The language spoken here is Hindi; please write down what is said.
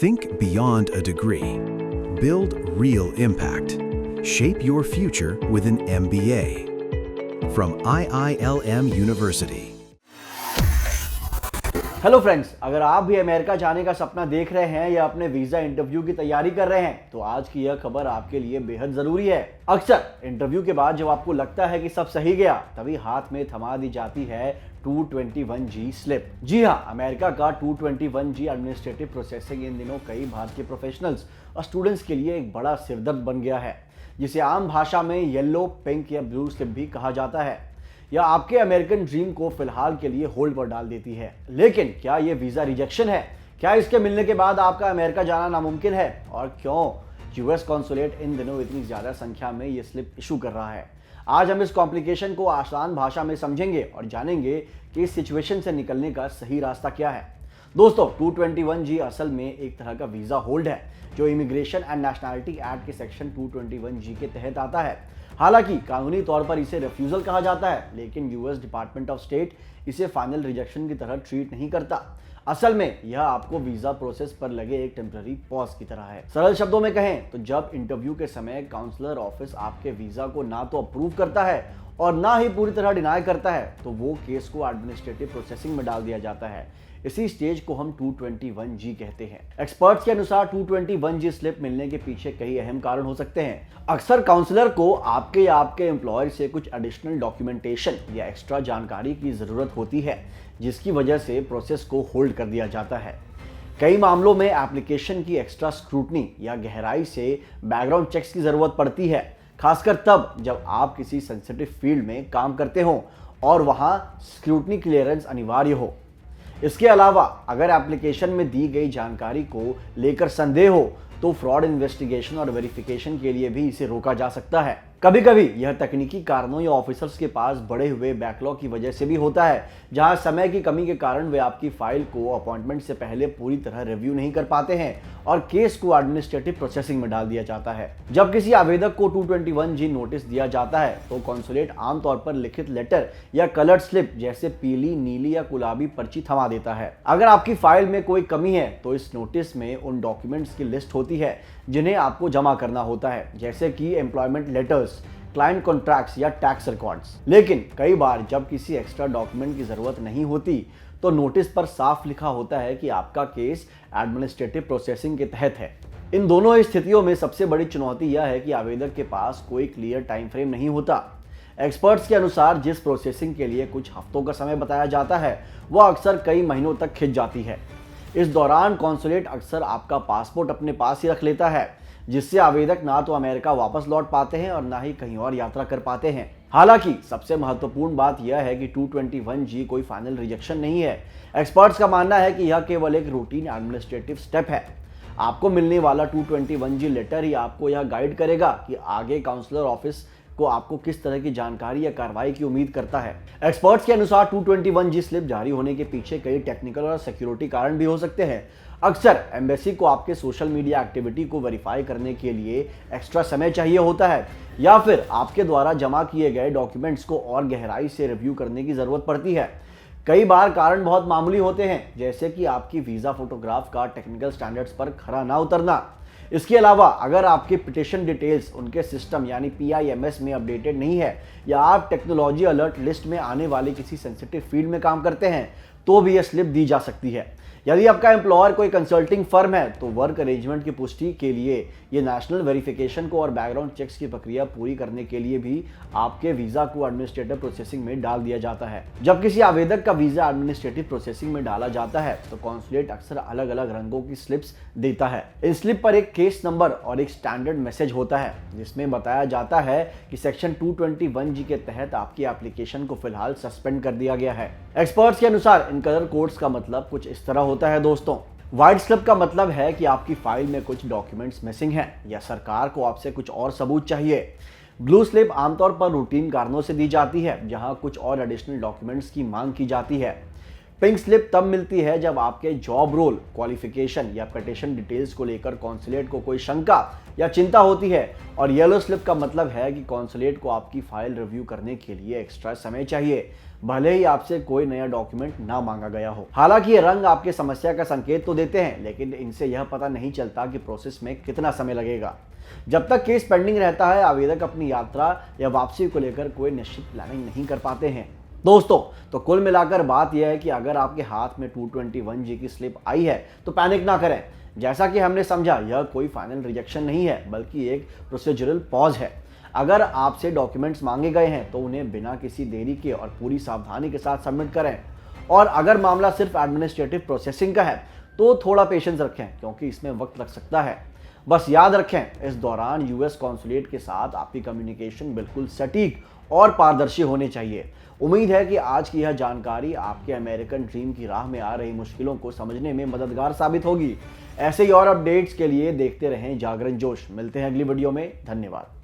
Think beyond a degree. Build real impact. Shape your future with an MBA. From IILM University. Hello friends, अगर आप भी अमेरिका जाने का सपना देख रहे हैं या अपने वीजा इंटरव्यू की तैयारी कर रहे हैं तो आज की यह खबर आपके लिए बेहद जरूरी है। अक्सर इंटरव्यू के बाद जब आपको लगता है कि सब सही गया, तभी हाथ में थमा दी जाती है 221G स्लिप। जी हाँ, अमेरिका का 221G एडमिनिस्ट्रेटिव प्रोसेसिंग इन दिनों कई भारतीय प्रोफेशनल्स और स्टूडेंट्स के लिए एक बड़ा सिरदर्द बन गया है, जिसे आम भाषा में येलो, पिंक या ब्लू स्लिप भी कहा जाता है। या आपके अमेरिकन ड्रीम को फिलहाल के लिए होल्ड पर डाल देती है। लेकिन क्या ये वीजा रिजेक्शन है? क्या इसके मिलने के बाद आपका अमेरिका जाना नामुमकिन है? और क्यों यूएस कॉन्सुलेट इन दिनों इतनी ज्यादा संख्या में ये स्लिप इशू कर रहा है? आज हम इस कॉम्प्लिकेशन को आसान भाषा में समझेंगे और जानेंगे कि इस सिचुएशन से निकलने का सही रास्ता क्या है। दोस्तों, 221G असल में एक तरह का वीजा होल्ड है जो इमिग्रेशन एंड नेशनैलिटी एक्ट के सेक्शन 221G के तहत आता है। हालांकि कानूनी तौर पर इसे रिफ्यूजल कहा जाता है, लेकिन यूएस डिपार्टमेंट ऑफ स्टेट इसे फाइनल रिजेक्शन की तरह ट्रीट नहीं करता। असल में यह आपको वीजा प्रोसेस पर लगे एक टेम्पररी पॉज की तरह है। सरल शब्दों में कहें तो जब इंटरव्यू के समय काउंसलर ऑफिस आपके वीजा को ना तो अप्रूव करता है और ना ही पूरी तरह डिनाई करता है, तो वो केस को एडमिनिस्ट्रेटिव प्रोसेसिंग में डाल दिया जाता है। इसी स्टेज को हम 221G कहते हैं। एक्सपर्ट्स के अनुसार 221G स्लिप मिलने के पीछे कई अहम कारण हो सकते हैं। अक्सर काउंसलर को आपके या आपके एम्प्लॉयर से कुछ एडिशनल डॉक्यूमेंटेशन या एक्स्ट्रा जानकारी की जरूरत होती है, जिसकी वजह से प्रोसेस को होल्ड कर दिया जाता है। कई मामलों में एप्लीकेशन की एक्स्ट्रा स्क्रूटनी या गहराई से बैकग्राउंड चेक्स की जरूरत पड़ती है, खासकर तब जब आप किसी सेंसिटिव फील्ड में काम करते हो और वहां स्क्रूटनी क्लियरेंस अनिवार्य हो। इसके अलावा अगर एप्लीकेशन में दी गई जानकारी को लेकर संदेह हो तो फ्रॉड इन्वेस्टिगेशन और वेरिफिकेशन के लिए भी इसे रोका जा सकता है। कभी कभी यह तकनीकी कारणों या ऑफिसर्स के पास बढ़े हुए बैकलॉग की वजह से भी होता है, जहां समय की कमी के कारण वे आपकी फाइल को अपॉइंटमेंट से पहले पूरी तरह रिव्यू नहीं कर पाते हैं और केस को एडमिनिस्ट्रेटिव प्रोसेसिंग में डाल दिया जाता है। जब किसी आवेदक को 221G नोटिस दिया जाता है तो कॉन्सुलेट आमतौर पर लिखित लेटर या कलर्ड स्लिप जैसे पीली, नीली या गुलाबी पर्ची थमा देता है। अगर आपकी फाइल में कोई कमी है तो इस नोटिस में उन डॉक्यूमेंट्स की लिस्ट होती है जिन्हें आपको जमा करना होता है, जैसे कि एम्प्लॉयमेंट लेटर्स, क्लाइंट कॉन्ट्रैक्ट्स या टैक्स रिकॉर्ड्स। लेकिन कई बार जब किसी एक्स्ट्रा डॉक्यूमेंट की जरूरत नहीं होती तो नोटिस पर साफ लिखा होता है कि आपका केस एडमिनिस्ट्रेटिव प्रोसेसिंग के तहत है। इन दोनों स्थितियों में सबसे बड़ी चुनौती यह है कि आवेदक के पास कोई क्लियर टाइम फ्रेम नहीं होता। एक्सपर्ट्स के अनुसार जिस प्रोसेसिंग के लिए कुछ हफ्तों का समय बताया जाता है, वह अक्सर कई महीनों तक खिंच जाती है। इस दौरान कॉन्सुलेट अक्सर आपका पासपोर्ट अपने पास ही रख लेता है, जिससे आवेदक ना तो अमेरिका वापस लौट पाते हैं और ना ही कहीं और यात्रा कर पाते हैं। हालांकि सबसे महत्वपूर्ण बात यह है कि 221G कोई फाइनल रिजेक्शन नहीं है। एक्सपर्ट्स का मानना है कि यह केवल एक रूटीन एडमिनिस्ट्रेटिव स्टेप है। आपको मिलने वाला 221G लेटर ही आपको यह गाइड करेगा कि आगे काउंसलर ऑफिस को आपको किस तरह की जानकारी या कार्रवाई की उम्मीद करता है। एक्सपर्ट्स के अनुसार 221G स्लिप जारी होने के पीछे कई टेक्निकल और सिक्योरिटी कारण भी हो सकते हैं। अक्सर एम्बेसी को आपके सोशल मीडिया एक्टिविटी को वेरीफाई करने के लिए एक्स्ट्रा समय चाहिए होता है, या फिर आपके द्वारा जमा किए गए डॉक्यूमेंट्स को और गहराई से रिव्यू करने की जरूरत पड़ती है। कई बार कारण बहुत मामूली होते हैं, जैसे कि आपकी वीजा फोटोग्राफ का टेक्निकल स्टैंडर्ड्स पर खरा ना उतरना। इसके अलावा अगर आपके पिटिशन डिटेल्स उनके सिस्टम यानी PIMS में अपडेटेड नहीं है, या आप टेक्नोलॉजी अलर्ट लिस्ट में आने वाले किसी सेंसिटिव फील्ड में काम करते हैं, तो भी यह स्लिप दी जा सकती है। यदि आपका एम्प्लॉयर कोई कंसल्टिंग फर्म है तो वर्क अरेंजमेंट की पुष्टि के लिए ये नेशनल वेरिफिकेशन को और बैकग्राउंड चेक्स की प्रक्रिया पूरी करने के लिए भी आपके वीजा को एडमिनिस्ट्रेटिव प्रोसेसिंग में डाल दिया जाता है। जब किसी आवेदक का वीजा एडमिनिस्ट्रेटिव प्रोसेसिंग में डाला जाता है तो कॉन्सुलेट अक्सर अलग अलग रंगों की स्लिप्स देता है। इस स्लिप पर एक केस नंबर और एक स्टैंडर्ड मैसेज होता है, जिसमें बताया जाता है कि सेक्शन 221G के तहत आपकी एप्लीकेशन को फिलहाल सस्पेंड कर दिया गया है। एक्सपर्ट्स के अनुसार इन कलर कोड्स का मतलब कुछ इस तरह होता है। दोस्तों, व्हाइट स्लिप का मतलब है कि आपकी फाइल में कुछ डॉक्यूमेंट्स मिसिंग हैं या सरकार को आपसे कुछ और सबूत चाहिए। ब्लू स्लिप आमतौर पर रूटीन कारणों से दी जाती है, जहां कुछ और एडिशनल डॉक्यूमेंट्स की मांग की जाती है। पिंक स्लिप तब मिलती है जब आपके जॉब रोल, क्वालिफिकेशन या पिटिशन डिटेल्स को लेकर कॉन्सुलेट को कोई शंका या चिंता होती है। और येलो स्लिप का मतलब है कि कॉन्सुलेट को आपकी फाइल रिव्यू करने के लिए एक्स्ट्रा समय चाहिए। भले ही आपसे कोई नया डॉक्यूमेंट ना मांगा गया हो। हालांकि ये रंग आपके समस्या का संकेत तो देते हैं, लेकिन इनसे यह पता नहीं चलता कि प्रोसेस में कितना समय लगेगा। जब तक केस पेंडिंग रहता है, आवेदक अपनी यात्रा या वापसी को लेकर कोई निश्चित प्लानिंग नहीं कर पाते हैं। दोस्तों, तो कुल मिलाकर बात यह है कि अगर आपके हाथ में 221G की स्लिप आई है तो पैनिक ना करें। जैसा कि हमने समझा, यह कोई फाइनल रिजेक्शन नहीं है, बल्कि एक प्रोसीजरल पॉज है। अगर आपसे डॉक्यूमेंट्स मांगे गए हैं तो उन्हें बिना किसी देरी के और पूरी सावधानी के साथ सबमिट करें। और अगर मामला सिर्फ एडमिनिस्ट्रेटिव प्रोसेसिंग का है तो थोड़ा पेशेंस रखें, क्योंकि इसमें वक्त लग सकता है। बस याद रखें, इस दौरान यूएस कॉन्सुलेट के साथ आपकी कम्युनिकेशन बिल्कुल सटीक और पारदर्शी होनी चाहिए। उम्मीद है कि आज की यह जानकारी आपके अमेरिकन ड्रीम की राह में आ रही मुश्किलों को समझने में मददगार साबित होगी। ऐसे ही और अपडेट्स के लिए देखते रहें जागरण जोश। मिलते हैं अगली वीडियो में। धन्यवाद।